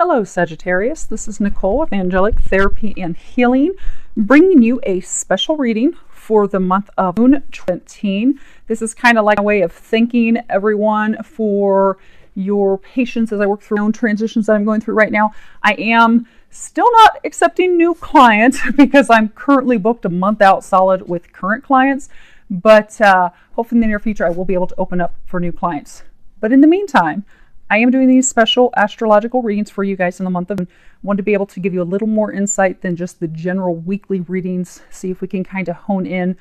Hello Sagittarius, this is Nicole with Angelic Therapy and Healing, bringing you a special reading for the month of June 20. This is kind of like a way of thanking everyone for your patience as I work through my own transitions that I'm going through right now. I am still not accepting new clients because I'm currently booked a month out solid with current clients, but hopefully in the near future I will be able to open up for new clients. But in the meantime, I am doing these special astrological readings for you guys in the month of June. Want to be able to give you a little more insight than just the general weekly readings. See if we can kind of hone in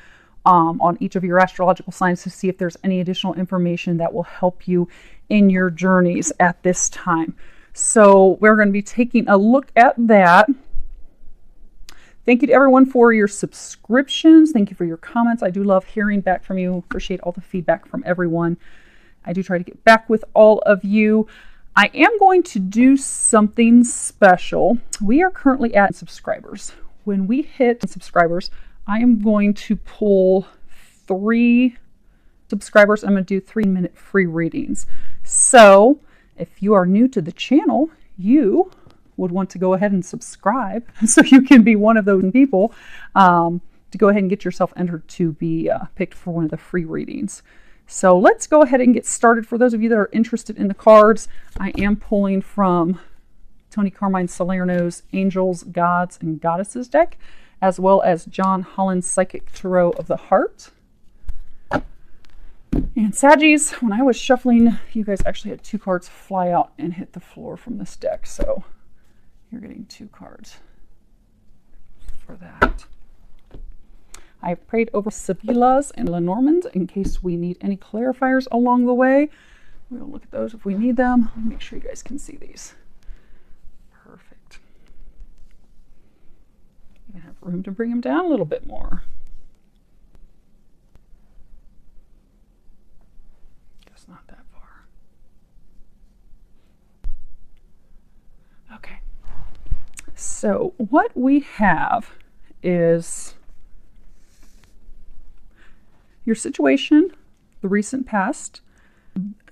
on each of your astrological signs to see if there's any additional information that will help you in your journeys at this time. So we're going to be taking a look at that. Thank you to everyone for your subscriptions. Thank you for your comments. I do love hearing back from you. Appreciate all the feedback from everyone. I do try to get back with all of you. I am going to do something special. We are currently at subscribers. When we hit subscribers, I am going to pull 3 subscribers. I'm going to do 3-minute free readings. So if you are new to the channel, you would want to go ahead and subscribe so you can be one of those people to go ahead and get yourself entered to be picked for one of the free readings. So let's go ahead and get started. For those of you that are interested in the cards, I am pulling from Tony Carmine Salerno's Angels, Gods, and Goddesses deck, as well as John Holland's Psychic Tarot of the Heart. And Saggies, when I was shuffling, you guys actually had 2 cards fly out and hit the floor from this deck. So you're getting 2 cards for that. I've prayed over Sibylla's and Lenormand in case we need any clarifiers along the way. We'll look at those if we need them. Make sure you guys can see these. Perfect. Even have room to bring them down a little bit more. Guess not that far. Okay. So what we have is your situation, the recent past,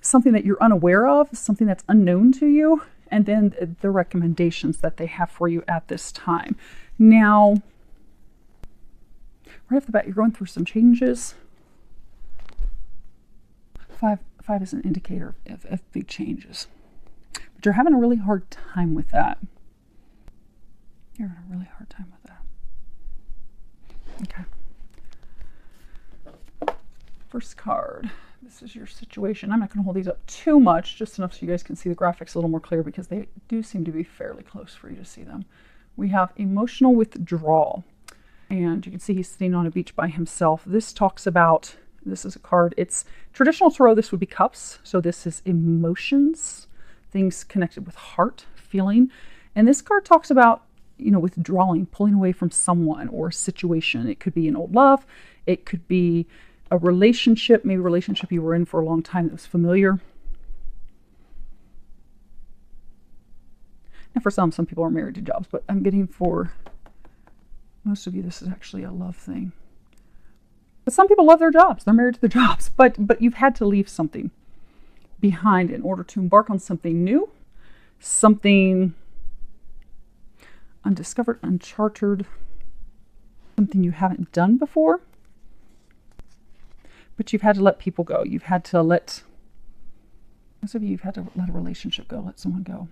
something that you're unaware of, something that's unknown to you, and then the recommendations that they have for you at this time. Now, right off the bat, you're going through some changes. 5 is an indicator of big changes. But you're having a really hard time with that. You're having a really hard time with that. Okay. First card, this is your situation. I'm not going to hold these up too much, just enough so you guys can see the graphics a little more clear because they do seem to be fairly close for you to see them. We have emotional withdrawal, and you can see he's sitting on a beach by himself. This talks about, this is a card, it's traditional tarot, this would be cups, so this is emotions, things connected with heart, feeling, and this card talks about, you know, withdrawing, pulling away from someone or a situation. It could be an old love, it could be a relationship, maybe a relationship you were in for a long time that was familiar. And for some people are married to jobs, but I'm getting for most of you, this is actually a love thing. But some people love their jobs. They're married to their jobs, but you've had to leave something behind in order to embark on something new, something undiscovered, uncharted, something you haven't done before. But you've had to let people go. You've had to let, most of you, you've had to let a relationship go, let someone go.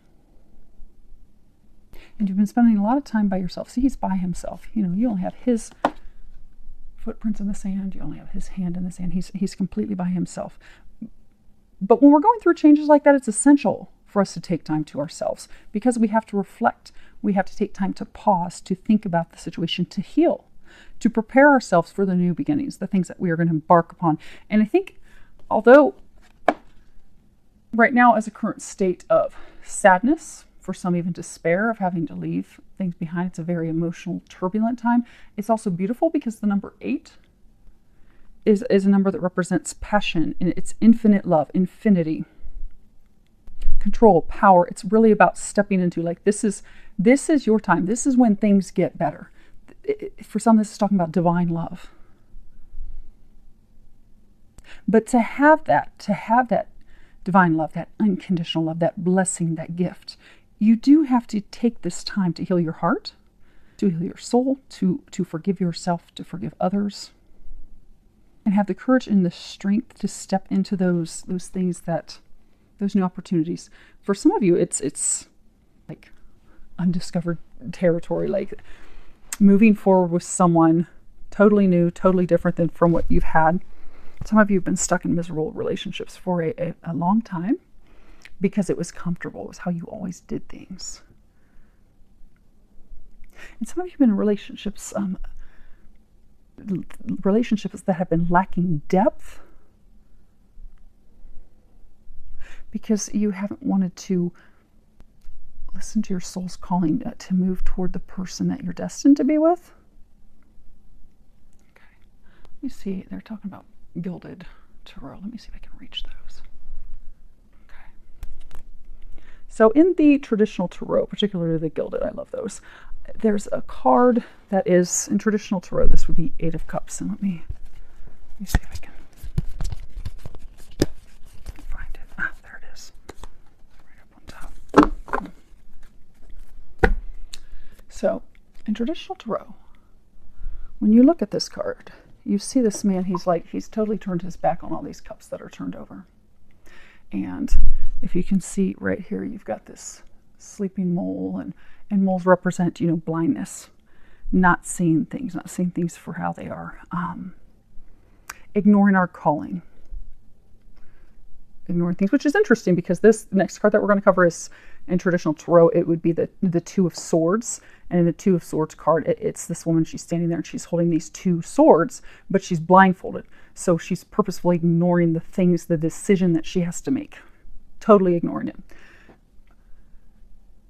And you've been spending a lot of time by yourself. See, he's by himself. You know, you only have his footprints in the sand. You only have his hand in the sand. He's completely by himself. But when we're going through changes like that, it's essential for us to take time to ourselves because we have to reflect. We have to take time to pause, to think about the situation, to heal, to prepare ourselves for the new beginnings, the things that we are going to embark upon. And I think, although right now is a current state of sadness, for some even despair of having to leave things behind, it's a very emotional, turbulent time. It's also beautiful because the number 8 is a number that represents passion, and it's infinite love, infinity, control, power. It's really about stepping into, like, this is your time. This is when things get better. For some, this is talking about divine love. But to have that divine love, that unconditional love, that blessing, that gift, you do have to take this time to heal your heart, to heal your soul, to forgive yourself, to forgive others, and have the courage and the strength to step into those things, those new opportunities. For some of you, it's like undiscovered territory, like moving forward with someone totally new, totally different than from what you've had. Some of you have been stuck in miserable relationships for a long time because it was comfortable. It was how you always did things. And some of you have been in relationships that have been lacking depth because you haven't wanted to listen to your soul's calling to move toward the person that you're destined to be with. Okay. Let me see. They're talking about gilded tarot. Let me see if I can reach those. Okay. So in the traditional tarot, particularly the gilded, I love those. There's a card that is in traditional tarot. This would be 8 of Cups. And let me see if I can find it. Ah, there it is. Right up on top. So in traditional tarot, when you look at this card, you see this man, he's totally turned his back on all these cups that are turned over. And if you can see right here, you've got this sleeping mole, and moles represent, blindness, not seeing things for how they are, ignoring our calling, ignoring things, which is interesting because this next card that we're going to cover is in traditional tarot. It would be the 2 of Swords. And in the 2 of Swords card, it's this woman, she's standing there and she's holding these 2 swords, but she's blindfolded. So she's purposefully ignoring the decision that she has to make, totally ignoring it.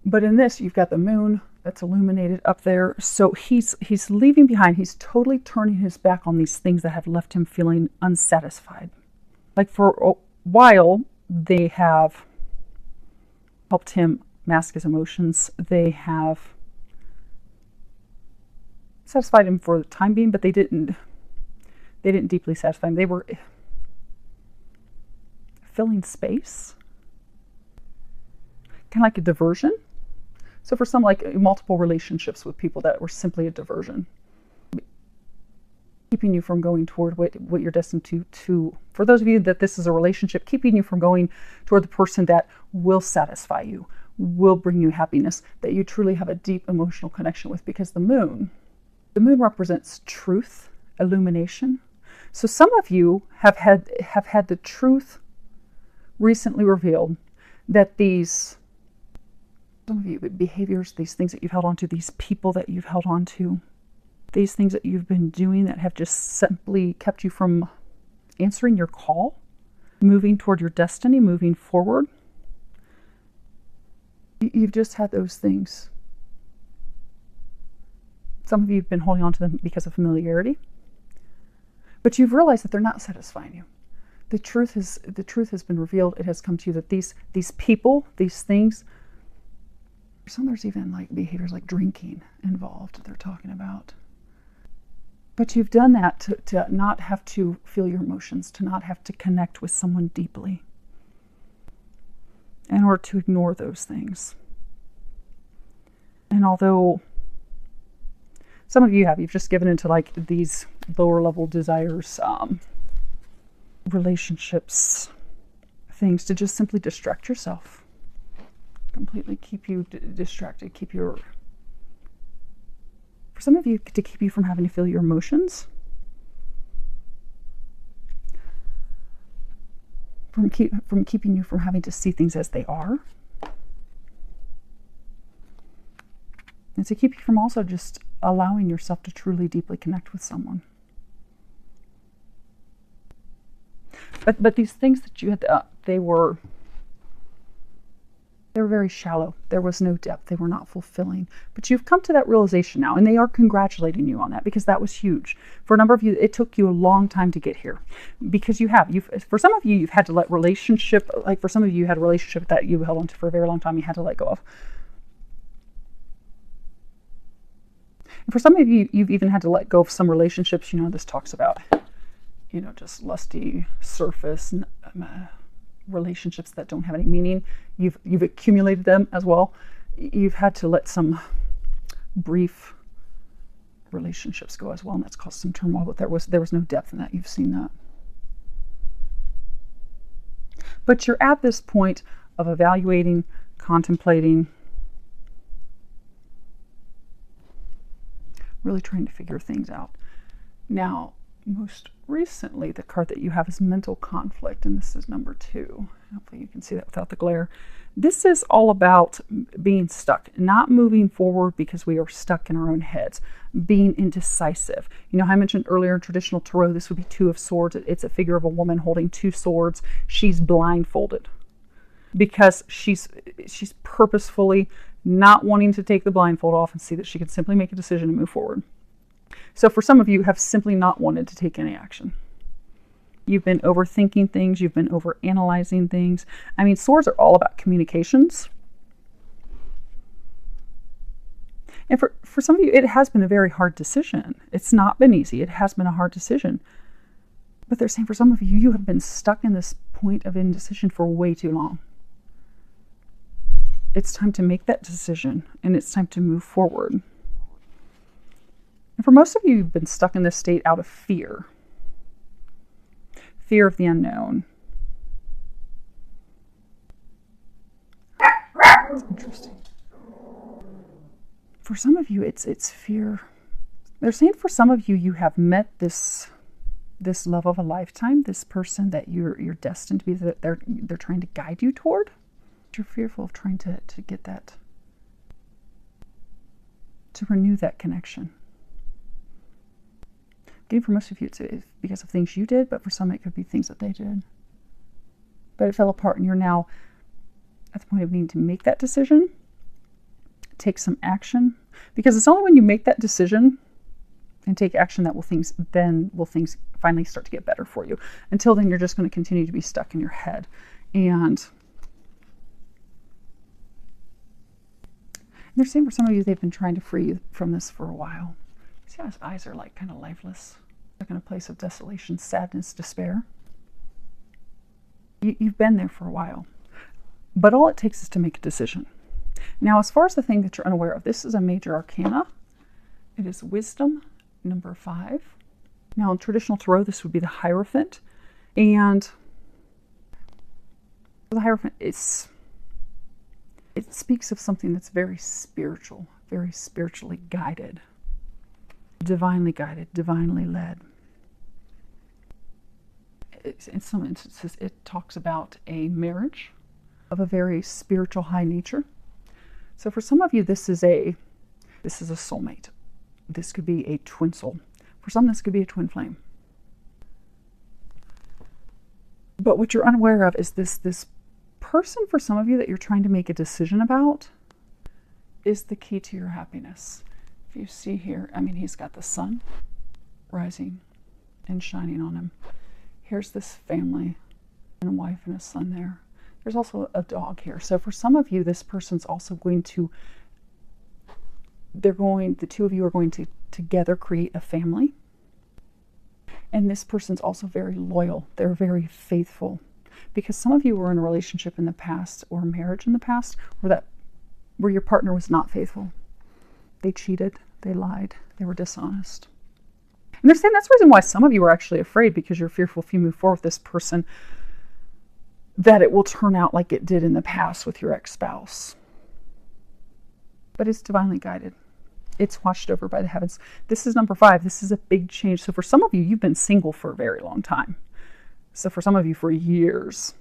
But in this, you've got the moon that's illuminated up there. So he's leaving behind. He's totally turning his back on these things that have left him feeling unsatisfied. Like for a while, they have helped him mask his emotions. They have satisfied him for the time being, but they didn't deeply satisfy him. They were filling space, kind of like a diversion. So for some, like multiple relationships with people that were simply a diversion, keeping you from going toward what you're destined to. For those of you that this is a relationship, keeping you from going toward the person that will satisfy you, will bring you happiness, that you truly have a deep emotional connection with, because the moon represents truth, illumination. So some of you have had the truth recently revealed that some of you, behaviors, these things that you've held on to, these people that you've held on to, these things that you've been doing that have just simply kept you from answering your call, moving toward your destiny, moving forward. You've just had those things. Some of you have been holding on to them because of familiarity, but you've realized that they're not satisfying you. The truth has been revealed. It has come to you that these people, these things, there's even like behaviors like drinking involved that they're talking about. But you've done that to not have to feel your emotions, to not have to connect with someone deeply, in order to ignore those things. And although some of you've just given into like these lower level desires, relationships, things to just simply distract yourself, completely keep you distracted, for some of you, to keep you from having to feel your emotions, from keeping you from having to see things as they are, and to keep you from also just allowing yourself to truly deeply connect with someone. But these things that you had, they were very shallow. There was no depth. They were not fulfilling. But you've come to that realization now, and they are congratulating you on that, because that was huge. For a number of you, it took you a long time to get here, because for some of you, you've had to let relationship, like for some of you, you had a relationship that you held on to for a very long time, you had to let go of. And for some of you, you've even had to let go of some relationships. This talks about, just lusty surface relationships that don't have any meaning. You've accumulated them as well, you've had to let some brief relationships go as well, and that's caused some turmoil, but there was no depth in that. You've seen that. But you're at this point of evaluating, contemplating, really trying to figure things out. Now, most recently, the card that you have is mental conflict, and this is number 2. Hopefully you can see that without the glare. This is all about being stuck, not moving forward because we are stuck in our own heads, being indecisive. You know, I mentioned earlier in traditional tarot, this would be 2 of Swords. It's a figure of a woman holding 2 swords. She's blindfolded because she's purposefully not wanting to take the blindfold off and see that she can simply make a decision and move forward. So for some of you have simply not wanted to take any action. You've been overthinking things. You've been overanalyzing things. I mean, swords are all about communications. And for some of you, it has been a very hard decision. It's not been easy. It has been a hard decision. But they're saying for some of you, you have been stuck in this point of indecision for way too long. It's time to make that decision, and it's time to move forward. And for most of you, you've been stuck in this state out of fear. Fear of the unknown. That's interesting. For some of you, it's fear. They're saying for some of you, you have met this love of a lifetime, this person that you're destined to be, that they're trying to guide you toward. You're fearful of trying to get that, to renew that connection. Again, for most of you, it's because of things you did, but for some, it could be things that they did. But it fell apart, and you're now at the point of needing to make that decision, take some action, because it's only when you make that decision and take action that will things finally start to get better for you. Until then, you're just going to continue to be stuck in your head. And they're saying for some of you, they've been trying to free you from this for a while. See how his eyes are like kind of lifeless? Like in a place of desolation, sadness, despair. You've been there for a while. But all it takes is to make a decision. Now, as far as the thing that you're unaware of, this is a major arcana. It is wisdom, number 5. Now, in traditional tarot, this would be the Hierophant. And the Hierophant, it speaks of something that's very spiritual, very spiritually guided, divinely led. In some instances, it talks about a marriage of a very spiritual high nature. So for some of you, this is a soulmate. This could be a twin soul. For some, this could be a twin flame. But what you're unaware of is this person, for some of you, that you're trying to make a decision about is the key to your happiness. If you see here, I mean, he's got the sun rising and shining on him. Here's this family and a wife and a son there. There's also a dog here. So for some of you, this person's also going to, the 2 of you are going to together create a family. And this person's also very loyal. They're very faithful. Because some of you were in a relationship in the past or a marriage in the past where your partner was not faithful. They cheated, they lied, they were dishonest. And they're saying that's the reason why some of you are actually afraid, because you're fearful if you move forward with this person that it will turn out like it did in the past with your ex-spouse. But it's divinely guided. It's watched over by the heavens. This is number 5. This is a big change. So for some of you, you've been single for a very long time. So for some of you, for years.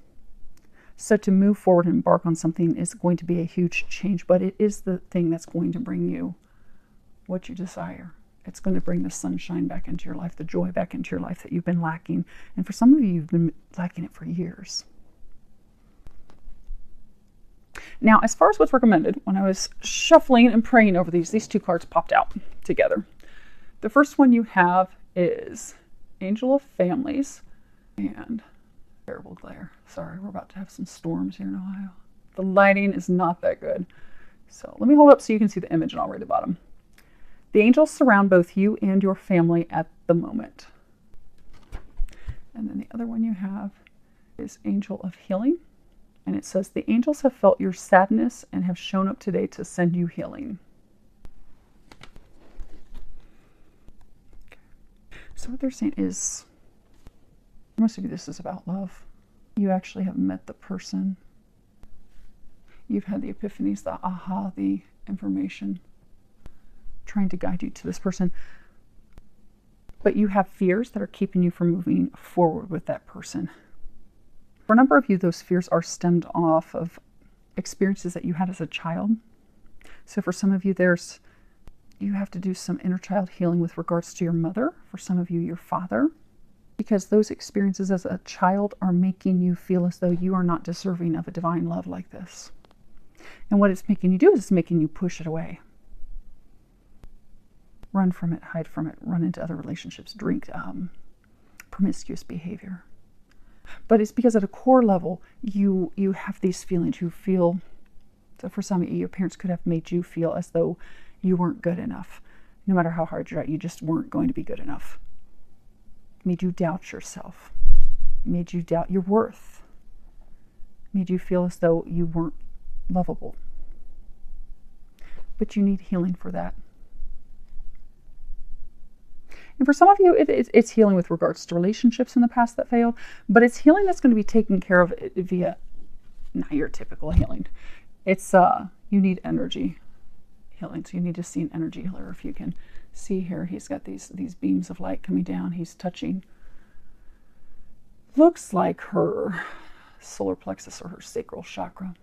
So to move forward and embark on something is going to be a huge change, but it is the thing that's going to bring you what you desire. It's going to bring the sunshine back into your life, the joy back into your life that you've been lacking. And for some of you, you've been lacking it for years. Now, as far as what's recommended, when I was shuffling and praying over these 2 cards popped out together. The first one you have is Angel of Families and terrible glare. Sorry, we're about to have some storms here in Ohio. The lighting is not that good. So let me hold up so you can see the image, and I'll read the bottom. The angels surround both you and your family at the moment. And then the other one you have is Angel of Healing. And it says, the angels have felt your sadness and have shown up today to send you healing. So what they're saying is, most of you, this is about love. You actually have met the person. You've had the epiphanies, the aha, the information trying to guide you to this person. But you have fears that are keeping you from moving forward with that person. For a number of you, those fears are stemmed off of experiences that you had as a child. So for some of you, you have to do some inner child healing with regards to your mother. For some of you, your father. Because those experiences as a child are making you feel as though you are not deserving of a divine love like this. And what it's making you do is it's making you push it away. Run from it, hide from it, run into other relationships, drink, promiscuous behavior. But it's because at a core level, you have these feelings. You feel, so for some of you, your parents could have made you feel as though you weren't good enough. No matter how hard you tried, you just weren't going to be good enough. Made you doubt yourself. Made you doubt your worth. Made you feel as though you weren't lovable. But you need healing for that. And for some of you, it's healing with regards to relationships in the past that failed, but it's healing that's going to be taken care of via not your typical healing. It's you need energy healing, so you need to see an energy healer. If you can see here, he's got these beams of light coming down. He's touching, looks like her solar plexus or her sacral chakra.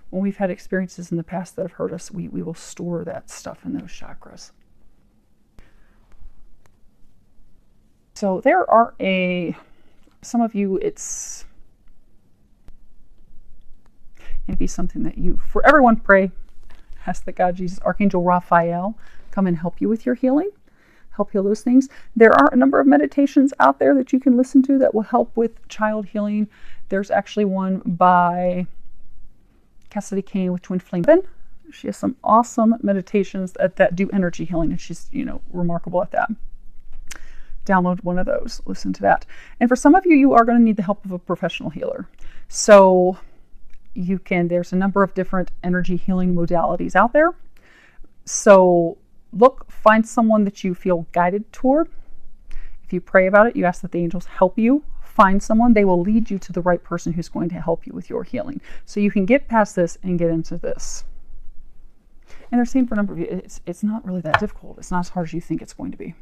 When we've had experiences in the past that have hurt us, we will store that stuff in those chakras. So there are some of you, it's going to be something that for everyone, pray, ask that God, Jesus, Archangel Raphael, come and help you with your healing, help heal those things. There are a number of meditations out there that you can listen to that will help with child healing. There's actually one by Cassidy Kane with Twin Flame. She has some awesome meditations that do energy healing, and she's, remarkable at that. Download one of those, listen to that. And for some of you, you are going to need the help of a professional healer. So there's a number of different energy healing modalities out there. So find someone that you feel guided toward. If you pray about it, you ask that the angels help you find someone. They will lead you to the right person who's going to help you with your healing. So you can get past this and get into this. And they're saying for a number of you, it's not really that difficult. It's not as hard as you think it's going to be.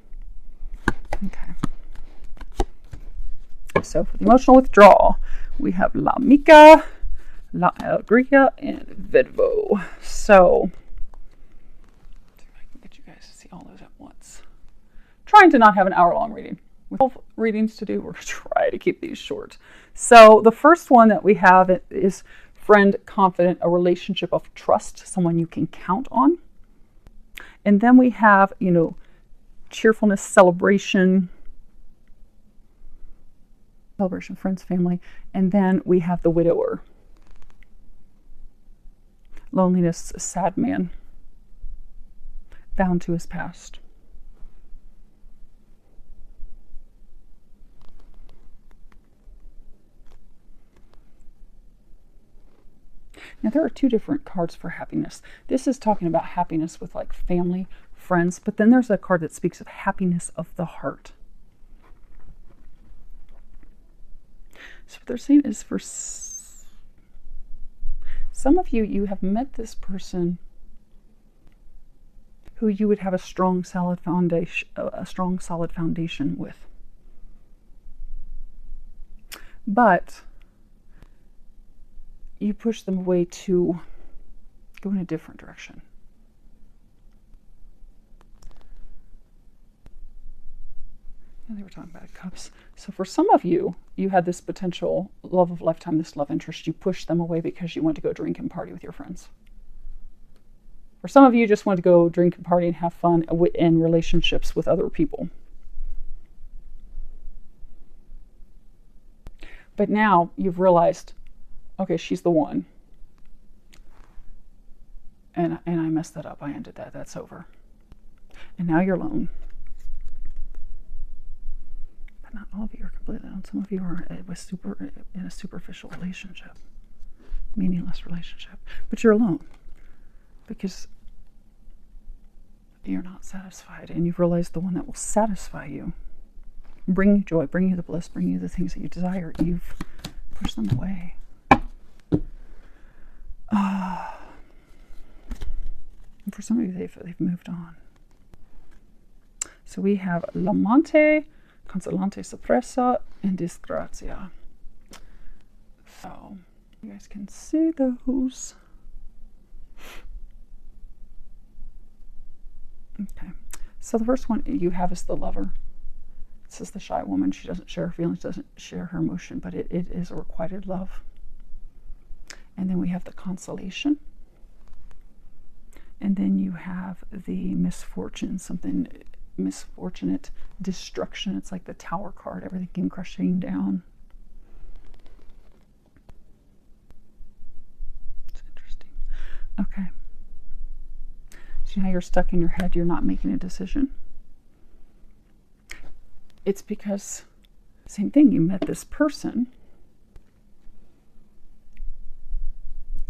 Okay. So for the emotional withdrawal, we have La Mica, La Alegria, and Vedvo. So, see if I can get you guys to see all those at once. Trying to not have an hour-long reading. With 12 readings to do, we're going to try to keep these short. So the first one that we have is friend, confident, a relationship of trust, someone you can count on. And then we have, cheerfulness, celebration, friends, family. And then we have the widower. Loneliness, a sad man, bound to his past. Now there are two different cards for happiness. This is talking about happiness with like family, friends, but then there's a card that speaks of happiness of the heart. So what they're saying is for some of you, you have met this person who you would have a strong, solid foundation with. But you push them away to go in a different direction. And they were talking about cups. So for some of you, you had this potential love of lifetime, this love interest. You pushed them away because you went to go drink and party with your friends. For some of you, just want to go drink and party and have fun in relationships with other people. But now you've realized, okay, she's the one. And I messed that up. I ended that. That's over. And now you're alone. not all of you are completely alone. Some of you are in a superficial relationship, meaningless relationship, but you're alone because you're not satisfied, and you've realized the one that will satisfy you, bring you joy, bring you the bliss, bring you the things that you desire, you've pushed them away. And for some of you, they've moved on. So we have l'amante, consolante sorpresa, and disgrazia. So you guys can see those. Okay, so the first one you have is the lover. This is the shy woman. She doesn't share her feelings, doesn't share her emotion, but it is a requited love. And then we have the consolation. And then you have the misfortune, something misfortunate, destruction. It's like the Tower card, everything came crushing down. It's interesting. Okay. So now you're stuck in your head, you're not making a decision. It's because, same thing, you met this person.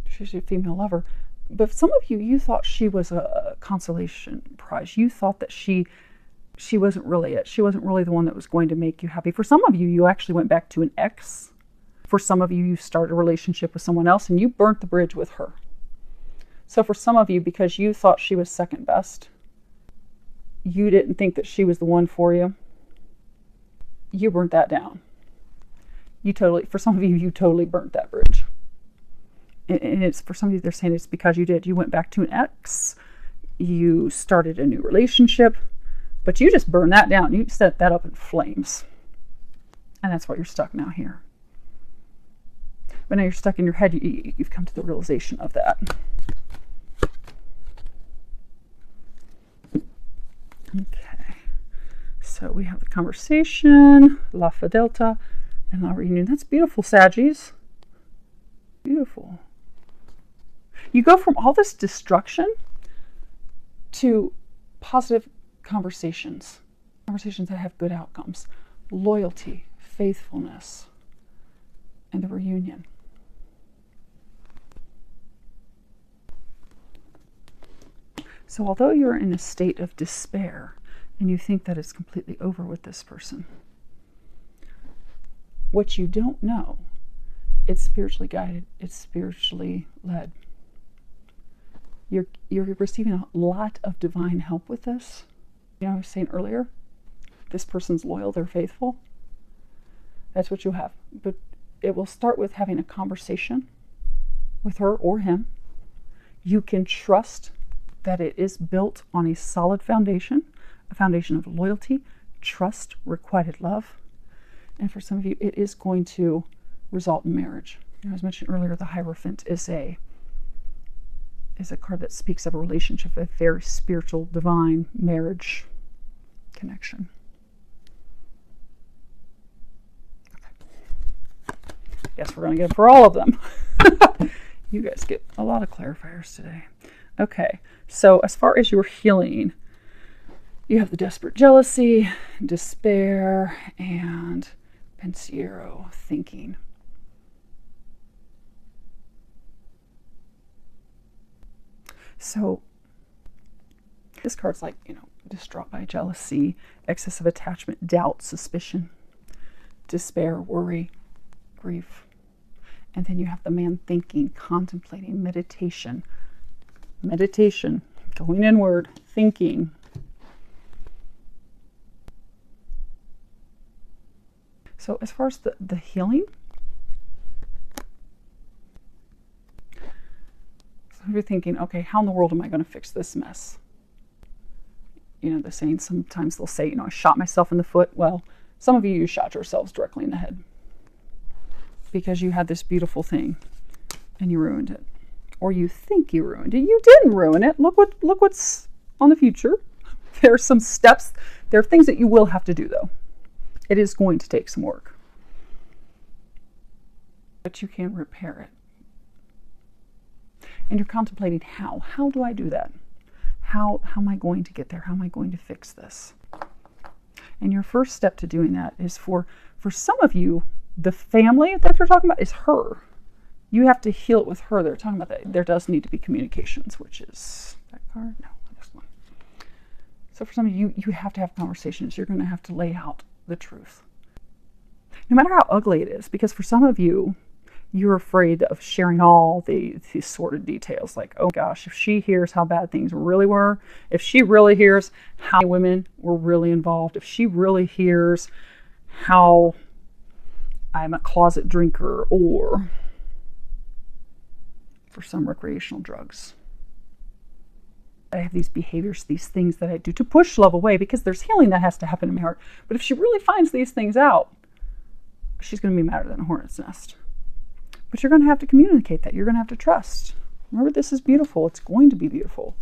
She's your female lover. But some of you, you thought she was a consolation prize. You thought that she wasn't really it. She wasn't really the one that was going to make you happy. For some of you, you actually went back to an ex. For some of you, you started a relationship with someone else and you burnt the bridge with her. So for some of you, because you thought she was second best, you didn't think that she was the one for you, you burnt that down. For some of you, you totally burnt that bridge. And it's, for some of you, they're saying it's because you did. You went back to an ex, you started a new relationship, but you just burned that down. You set that up in flames. And that's why you're stuck now here. But now you're stuck in your head. You've come to the realization of that. Okay. So we have the conversation, La Fidelta, and La Reunion. That's beautiful, Saggies. Beautiful. You go from all this destruction to positive conversations that have good outcomes, loyalty, faithfulness, and the reunion. So although you're in a state of despair and you think that it's completely over with this person, what you don't know, it's spiritually guided, it's spiritually led. You're receiving a lot of divine help with this. You know, I was saying earlier, this person's loyal, they're faithful. That's what you'll have. But it will start with having a conversation with her or him. You can trust that it is built on a solid foundation, a foundation of loyalty, trust, requited love. And for some of you, it is going to result in marriage. You know, as mentioned earlier, the Hierophant is a card that speaks of a relationship, a very spiritual, divine marriage connection. Okay. Yes, we're going to get for all of them. You guys get a lot of clarifiers today. Okay, so as far as your healing, you have the desperate jealousy, despair, and pensiero, thinking. So this card's like, distraught by jealousy, excessive attachment, doubt, suspicion, despair, worry, grief. And then you have the man thinking, contemplating, meditation, going inward, thinking. So as far as the healing, so you're thinking, okay, how in the world am I going to fix this mess? The saying, sometimes they'll say, I shot myself in the foot. Well, some of you shot yourselves directly in the head because you had this beautiful thing and you ruined it. Or you think you ruined it. You didn't ruin it. Look what's on the future. There are some steps. There are things that you will have to do, though. It is going to take some work. But you can repair it. And you're contemplating how. How do I do that? How am I going to get there? How am I going to fix this? And your first step to doing that is for some of you, the family that they're talking about is her. You have to heal it with her. They're talking about that. There does need to be communications, which is that card? No, this one. So for some of you, you have to have conversations. You're going to have to lay out the truth. No matter how ugly it is, because for some of you, you're afraid of sharing all these sordid details. Like, oh gosh, if she hears how bad things really were, if she really hears how women were really involved, if she really hears how I'm a closet drinker, or for some recreational drugs. I have these behaviors, these things that I do to push love away, because there's healing that has to happen in my heart. But if she really finds these things out, she's going to be madder than a hornet's nest. But you're going to have to communicate that. You're going to have to trust. Remember, this is beautiful. It's going to be beautiful.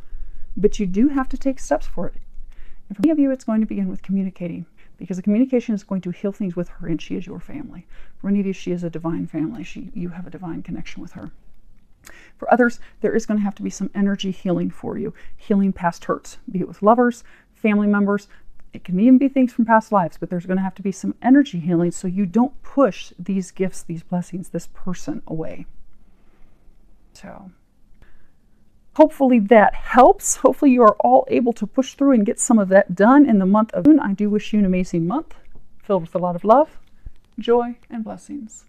But you do have to take steps for it. And for many of you, it's going to begin with communicating, because the communication is going to heal things with her, and she is your family. For many of you, she is a divine family. You have a divine connection with her. For others, there is going to have to be some energy healing for you. Healing past hurts, be it with lovers, family members. It can even be things from past lives, but there's going to have to be some energy healing so you don't push these gifts, these blessings, this person away. So hopefully that helps. Hopefully you are all able to push through and get some of that done in the month of June. I do wish you an amazing month filled with a lot of love, joy, and blessings.